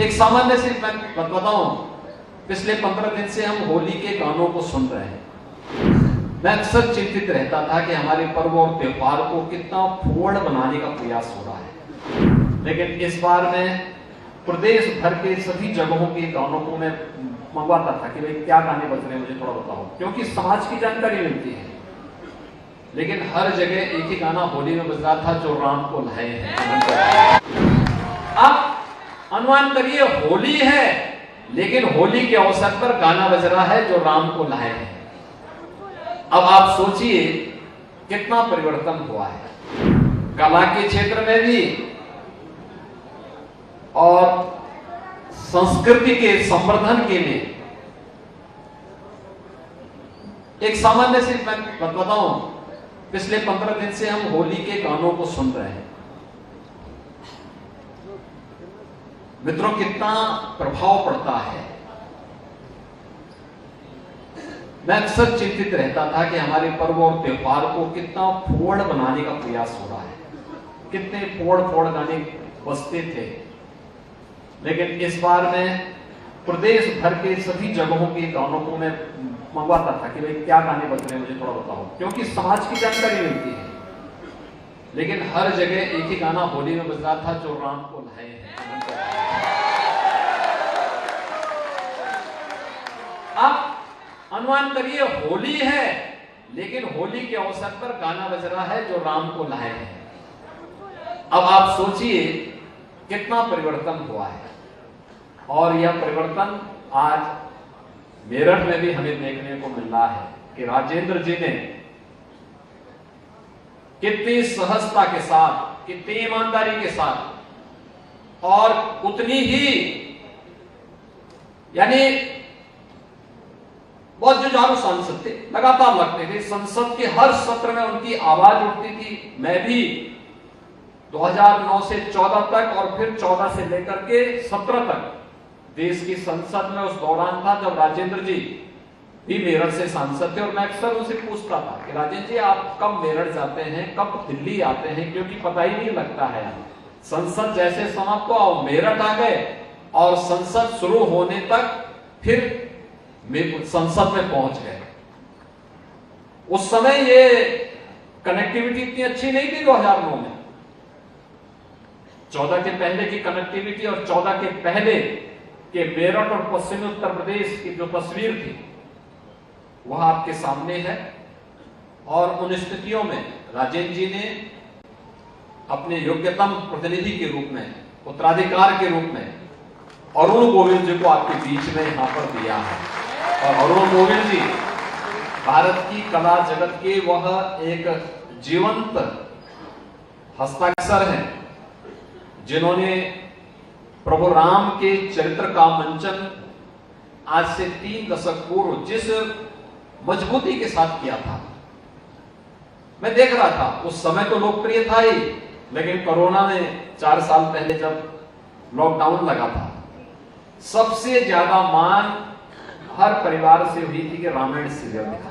एक सामान्य सी मैं बताऊं, पिछले 15 दिन से हम होली के गानों को सुन रहे हैं। मैं अक्सर चिंतित रहता था कि हमारे पर्व और त्योहार को कितना फूहड़ बनाने का प्रयास हो रहा है, लेकिन इस बार मैं प्रदेश भर के सभी जगहों के गानों को मैं मंगवाता था कि भाई क्या गाने बज रहे हैं, मुझे थोड़ा बताओ, क्योंकि समाज की जानकारी मिलती है। लेकिन हर जगह एक ही गाना होली में बज रहा था, जो राम को लाए हैं। अब अनुमान करिए होली है, लेकिन होली के अवसर पर गाना बज रहा है जो राम को लाए हैं। अब आप सोचिए कितना परिवर्तन हुआ है कला के क्षेत्र में भी और संस्कृति के संवर्धन के लिए। एक सामान्य सी मैं बताऊं, पिछले 15 दिन से हम होली के गानों को सुन रहे हैं। मित्रों, कितना प्रभाव पड़ता है। मैं अक्सर चिंतित रहता था कि हमारे पर्व और त्योहार को कितना फूहड़ बनाने का प्रयास हो रहा है, कितने फोड़ गाने बजते थे। लेकिन इस बार मैं प्रदेश भर के सभी जगहों के गानों को मैं मंगवाता था कि भाई क्या गाने बज रहे हैं, मुझे थोड़ा बताओ, क्योंकि समाज की जानकारी मिलती है। लेकिन हर जगह एक ही गाना होली में बज रहा था, जो राम को लाए हैं। अब अनुमान करिए होली है, लेकिन होली के अवसर पर गाना बज रहा है जो राम को लाए हैं। अब आप सोचिए कितना परिवर्तन हुआ है। और यह परिवर्तन आज मेरठ में भी हमें देखने को मिल रहा है कि राजेंद्र जी ने कितनी सहजता के साथ, कितनी ईमानदारी के साथ और उतनी ही यानी बहुत जुझारू सांसद थे, लगातार लगते थे। संसद के हर सत्र में उनकी आवाज उठती थी। मैं भी 2009 से 14 तक और फिर 14 से लेकर के 17 तक देश की संसद में उस दौरान था जब राजेंद्र जी भी मेरठ से सांसद थे। और मैं अक्सर उनसे पूछता था कि राजेंद्र जी आप कब मेरठ जाते हैं, कब दिल्ली आते हैं, क्योंकि पता ही नहीं लगता है। संसद जैसे समाप्त हो आओ मेरठ आ गए और संसद शुरू होने तक फिर संसद में पहुंच गए। उस समय ये कनेक्टिविटी इतनी अच्छी नहीं थी 2009 में। 14 के पहले की कनेक्टिविटी और 14 के पहले के मेरठ और पश्चिमी उत्तर प्रदेश की जो तस्वीर थी वह आपके सामने है। और उन स्थितियों में राजेंद्र जी ने अपने योग्यतम प्रतिनिधि के रूप में, उत्तराधिकार के रूप में अरुण गोविल जी को आपके बीच में यहां पर दिया है। और अरुण गोविल जी भारत की कला जगत के वह एक जीवंत हस्ताक्षर हैं जिन्होंने प्रभु राम के चरित्र का मंचन आज से 3 दशक पूर्व जिस मजबूती के साथ किया था। मैं देख रहा था उस समय तो लोकप्रिय था ही, लेकिन कोरोना में 4 साल पहले जब लॉकडाउन लगा था, सबसे ज्यादा मांग हर परिवार से हुई थी कि रामायण सीरियल दिखा।